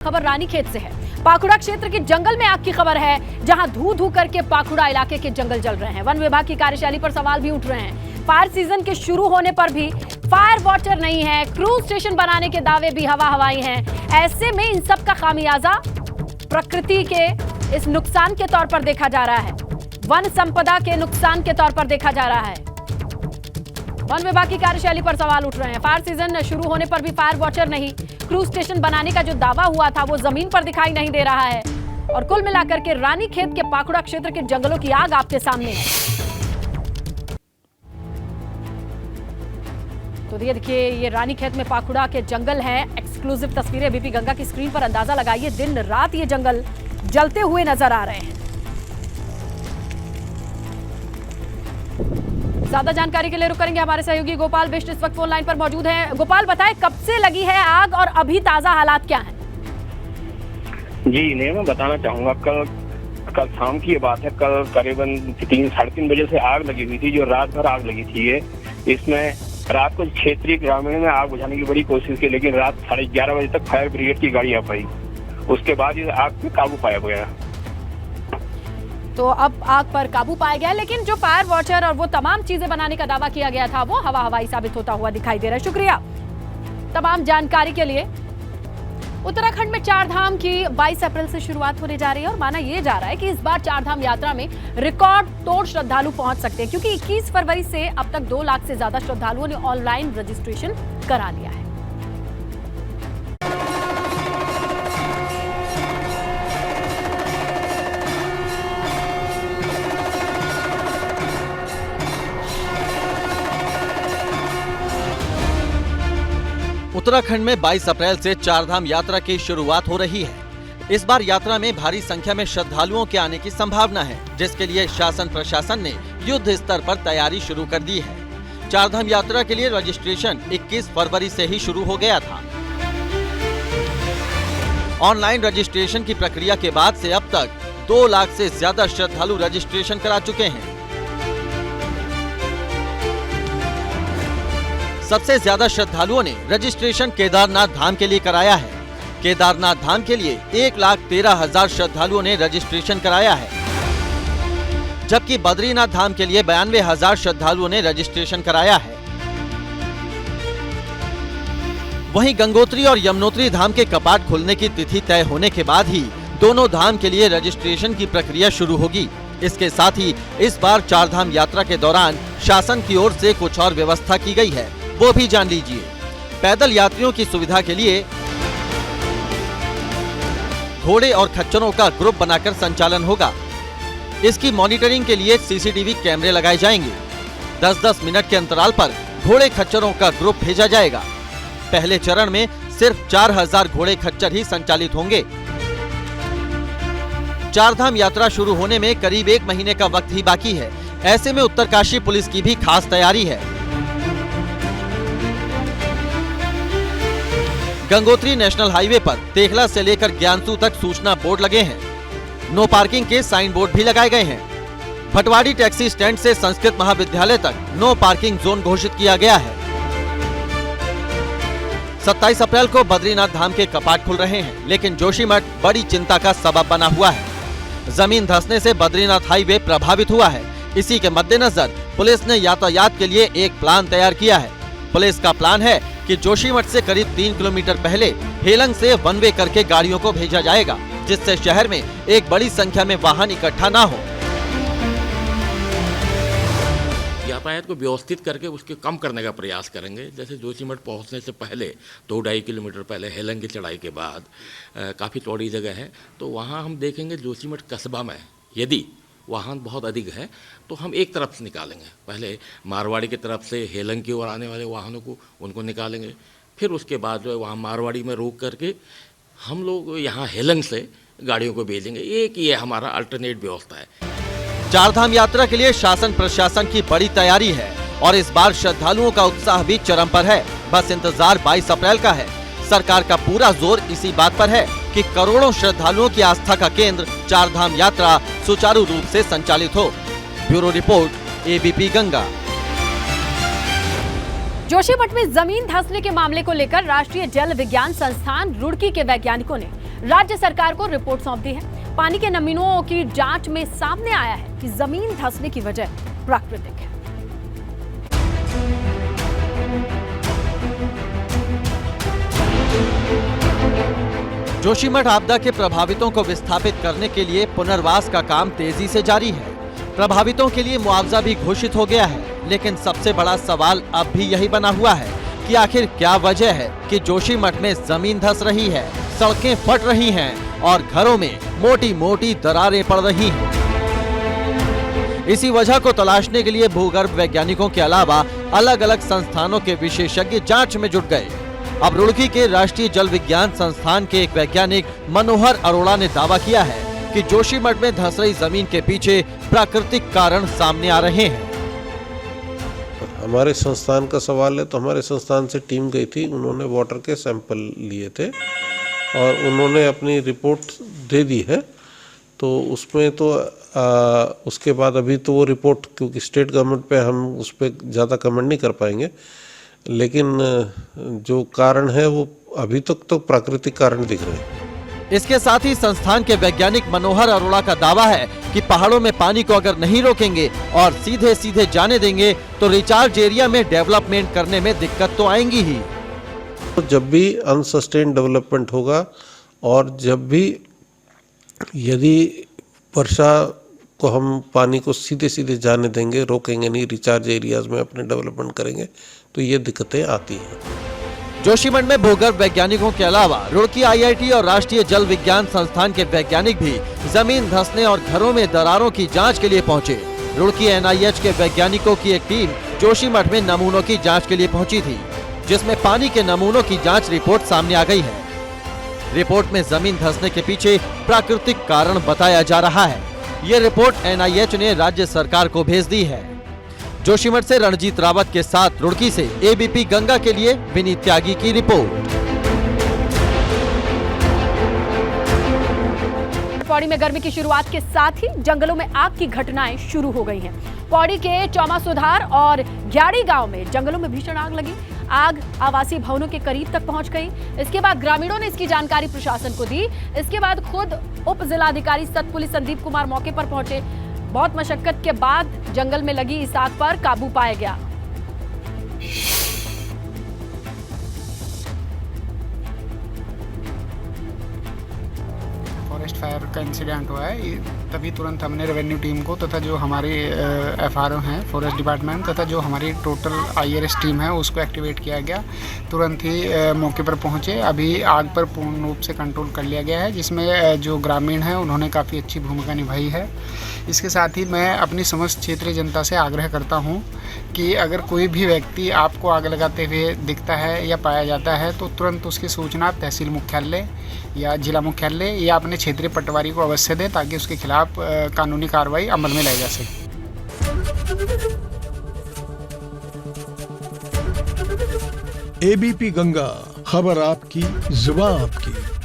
खबर रानीखेत से है। पाखुड़ा क्षेत्र के जंगल में आग की खबर है, जहां धू धू करके पाखुड़ा इलाके के जंगल जल रहे हैं। वन विभाग की कार्यशैली पर सवाल भी उठ रहे हैं। फायर सीजन के शुरू होने पर भी फायर वॉचर नहीं है, क्रूज स्टेशन बनाने के दावे भी हवा हवाई हैं। ऐसे में इन सब का खामियाजा प्रकृति के इस नुकसान के तौर पर देखा जा रहा है, वन संपदा के नुकसान के तौर पर देखा जा रहा है। वन विभाग की कार्यशैली पर सवाल उठ रहे हैं। फायर सीजन शुरू होने पर भी फायर वॉचर नहीं, क्रूज स्टेशन बनाने का जो दावा हुआ था वो जमीन पर दिखाई नहीं दे रहा है। और कुल मिलाकर के रानीखेत के पाखुड़ा क्षेत्र के जंगलों की आग आपके सामने है। तो ये देखिए, ये रानीखेत में पाखुड़ा के जंगल है। एक्सक्लूसिव तस्वीरें एबीपी गंगा की स्क्रीन पर, अंदाजा लगाइए दिन रात ये जंगल जलते हुए नजर आ रहे हैं। ज्यादा जानकारी के लिए रुक करेंगे हमारे सहयोगी गोपाल बिष्ट इस वक्त फोन लाइन पर मौजूद हैं। गोपाल, बताएं कब से लगी है आग और अभी ताजा हालात क्या हैं? जी नहीं, मैं बताना चाहूंगा, कल शाम की ये बात है। कल करीबन 3-3:30 बजे से आग लगी हुई थी, जो रात भर आग लगी थी। इसमें रात को क्षेत्रीय ग्रामीण ने आग बुझाने की बड़ी कोशिश की, लेकिन रात 11:30 बजे तक फायर ब्रिगेड की गाड़ी आ पाई। उसके बाद इस आग पे काबू पाया गया। तो अब आग पर काबू पाया गया, लेकिन जो फायर वॉचर और वो तमाम चीजें बनाने का दावा किया गया था वो हवा हवाई साबित होता हुआ दिखाई दे रहा है। शुक्रिया तमाम जानकारी के लिए। उत्तराखंड में चारधाम की 22 अप्रैल से शुरुआत होने जा रही है और माना यह जा रहा है कि इस बार चारधाम यात्रा में रिकॉर्ड तोड़ श्रद्धालु पहुंच सकते हैं, क्योंकि 21 फरवरी से अब तक 2 लाख से ज्यादा श्रद्धालुओं ने ऑनलाइन रजिस्ट्रेशन करा लिया है। उत्तराखंड में 22 अप्रैल से चारधाम यात्रा की शुरुआत हो रही है। इस बार यात्रा में भारी संख्या में श्रद्धालुओं के आने की संभावना है, जिसके लिए शासन प्रशासन ने युद्ध स्तर पर तैयारी शुरू कर दी है। चारधाम यात्रा के लिए रजिस्ट्रेशन 21 फरवरी से ही शुरू हो गया था। ऑनलाइन रजिस्ट्रेशन की प्रक्रिया के बाद से अब तक 2 लाख से ज्यादा श्रद्धालु रजिस्ट्रेशन करा चुके हैं। सबसे ज्यादा श्रद्धालुओं ने रजिस्ट्रेशन केदारनाथ धाम के लिए कराया है। केदारनाथ धाम के लिए 1,13,000 श्रद्धालुओं ने रजिस्ट्रेशन कराया है, जबकि बद्रीनाथ धाम के लिए 92,000 श्रद्धालुओं ने रजिस्ट्रेशन कराया है। वहीं गंगोत्री और यमुनोत्री धाम के कपाट खुलने की तिथि तय होने के बाद ही दोनों धाम के लिए रजिस्ट्रेशन की प्रक्रिया शुरू होगी। इसके साथ ही इस बार चारधाम यात्रा के दौरान शासन की ओर से कुछ और व्यवस्था की गई है, वो भी जान लीजिए। पैदल यात्रियों की सुविधा के लिए घोड़े और खच्चरों का ग्रुप बनाकर संचालन होगा। इसकी मॉनिटरिंग के लिए सीसीटीवी कैमरे लगाए जाएंगे। 10-10 मिनट के अंतराल पर घोड़े खच्चरों का ग्रुप भेजा जाएगा। पहले चरण में सिर्फ 4,000 घोड़े खच्चर ही संचालित होंगे। चारधाम यात्रा शुरू होने में करीब 1 महीने का वक्त ही बाकी है। ऐसे में उत्तरकाशी पुलिस की भी खास तैयारी है। गंगोत्री नेशनल हाईवे पर तेखला से लेकर ज्ञानसू तक सूचना बोर्ड लगे हैं। नो पार्किंग के साइन बोर्ड भी लगाए गए हैं। भटवाड़ी टैक्सी स्टैंड से संस्कृत महाविद्यालय तक नो पार्किंग जोन घोषित किया गया है। 27 अप्रैल को बद्रीनाथ धाम के कपाट खुल रहे हैं, लेकिन जोशीमठ बड़ी चिंता का सबब बना हुआ है। जमीन धंसने से बद्रीनाथ हाईवे प्रभावित हुआ है। इसी के मद्देनजर पुलिस ने यातायात के लिए एक प्लान तैयार किया है। पुलिस का प्लान है कि जोशीमठ से करीब 3 किलोमीटर पहले हेलंग से वन वे करके गाड़ियों को भेजा जाएगा, जिससे शहर में एक बड़ी संख्या में वाहन इकट्ठा ना हो। यातायात को व्यवस्थित करके उसके कम करने का प्रयास करेंगे। जैसे जोशीमठ पहुंचने से पहले 2-2.5 किलोमीटर पहले हेलंग की चढ़ाई के बाद काफ़ी चौड़ी जगह है, तो वहाँ हम देखेंगे जोशीमठ कस्बा में यदि वाहन बहुत अधिक है तो हम एक तरफ से निकालेंगे। पहले मारवाड़ी की तरफ से हेलंग की ओर आने वाले वाहनों को उनको निकालेंगे, फिर उसके बाद जो है वहाँ मारवाड़ी में रोक करके हम लोग यहाँ हेलंग से गाड़ियों को भेजेंगे। एक ये हमारा अल्टरनेट व्यवस्था है। चारधाम यात्रा के लिए शासन प्रशासन की बड़ी तैयारी है और इस बार श्रद्धालुओं का उत्साह भी चरम पर है। बस इंतजार 22 अप्रैल का है। सरकार का पूरा जोर इसी बात पर है कि करोड़ों श्रद्धालुओं की आस्था का केंद्र चारधाम यात्रा सुचारू रूप से संचालित हो। Bureau report, ABP Ganga. Joshimath में जमीन धंसने के मामले को लेकर राष्ट्रीय जल विज्ञान संस्थान रुड़की के वैज्ञानिकों ने राज्य सरकार को रिपोर्ट सौंप दी है। पानी के नमूनों की जांच में सामने आया है कि जमीन धंसने की वजह प्राकृतिक है। जोशीमठ आपदा के प्रभावितों को विस्थापित करने के लिए पुनर्वास का काम तेजी से जारी है। प्रभावितों के लिए मुआवजा भी घोषित हो गया है, लेकिन सबसे बड़ा सवाल अब भी यही बना हुआ है कि आखिर क्या वजह है कि जोशीमठ में जमीन धंस रही है, सड़कें फट रही हैं और घरों में मोटी मोटी दरारें पड़ रही हैं। इसी वजह को तलाशने के लिए भूगर्भ वैज्ञानिकों के अलावा अलग अलग संस्थानों के विशेषज्ञ जांच में जुट गए। अब रुड़की के राष्ट्रीय जल विज्ञान संस्थान के एक वैज्ञानिक मनोहर अरोड़ा ने दावा किया है कि जोशीमठ में धंस रही जमीन के पीछे प्राकृतिक कारण सामने आ रहे हैं। हमारे संस्थान का सवाल है तो हमारे संस्थान से टीम गई थी, उन्होंने वाटर के सैंपल लिए थे और उन्होंने अपनी रिपोर्ट दे दी है। तो उसमें तो उसके बाद अभी तो वो रिपोर्ट, क्योंकि स्टेट गवर्नमेंट पे हम उस पर ज़्यादा कमेंट नहीं कर पाएंगे, लेकिन जो कारण है वो अभी तक तो प्राकृतिक कारण दिख रहे हैं। इसके साथ ही संस्थान के वैज्ञानिक मनोहर अरोड़ा का दावा है कि पहाड़ों में पानी को अगर नहीं रोकेंगे और सीधे सीधे जाने देंगे तो रिचार्ज एरिया में डेवलपमेंट करने में दिक्कत तो आएंगी ही। तो जब भी अनसस्टेन डेवलपमेंट होगा और जब भी यदि वर्षा को हम पानी को सीधे सीधे जाने देंगे, रोकेंगे नहीं, रिचार्ज एरियाज में अपने डेवलपमेंट करेंगे, तो ये दिक्कतें आती हैं। जोशीमठ में भूगर्भ वैज्ञानिकों के अलावा रुड़की IIT और राष्ट्रीय जल विज्ञान संस्थान के वैज्ञानिक भी जमीन धंसने और घरों में दरारों की जांच के लिए पहुंचे। रुड़की NIH के वैज्ञानिकों की एक टीम जोशीमठ में नमूनों की जांच के लिए पहुंची थी, जिसमें पानी के नमूनों की जांच रिपोर्ट सामने आ गई है। रिपोर्ट में जमीन धंसने के पीछे प्राकृतिक कारण बताया जा रहा है। ये रिपोर्ट NIH ने राज्य सरकार को भेज दी है। जोशीमठ से रणजीत रावत के साथ रुड़की से ABP गंगा के लिए विनीत त्यागी की रिपोर्ट। पौड़ी में गर्मी की शुरुआत के साथ ही जंगलों में आग की घटनाएं शुरू हो गई हैं। पौड़ी के चौमा सुधार और ग्याड़ी गांव में जंगलों में भीषण आग लगी। आग आवासीय भवनों के करीब तक पहुंच गई। इसके बाद ग्रामीणों ने इसकी जानकारी प्रशासन को दी। इसके बाद खुद उप जिलाधिकारी सत पुलिस संदीप कुमार मौके पर पहुंचे। बहुत मशक्कत के बाद जंगल में लगी इस आग पर काबू पाया गया। फॉरेस्ट फायर का इंसिडेंट हुआ है, तभी तुरंत हमने रेवेन्यू टीम को तथा जो हमारी FRO हैं फॉरेस्ट डिपार्टमेंट तथा जो हमारी टोटल IRS टीम है उसको एक्टिवेट किया गया। तुरंत ही मौके पर पहुंचे। अभी आग पर पूर्ण रूप से कंट्रोल कर लिया गया है, जिसमें जो ग्रामीण हैं उन्होंने काफ़ी अच्छी भूमिका निभाई है। इसके साथ ही मैं अपनी समस्त क्षेत्रीय जनता से आग्रह करता हूं कि अगर कोई भी व्यक्ति आपको आग लगाते हुए दिखता है या पाया जाता है तो तुरंत उसकी सूचना तहसील मुख्यालय या जिला मुख्यालय या अपने क्षेत्रीय पटवारी को अवश्य दें, ताकि उसके खिलाफ कानूनी कार्रवाई अमल में लाई जा सके। ABP गंगा, खबर आपकी, जुबान आपकी।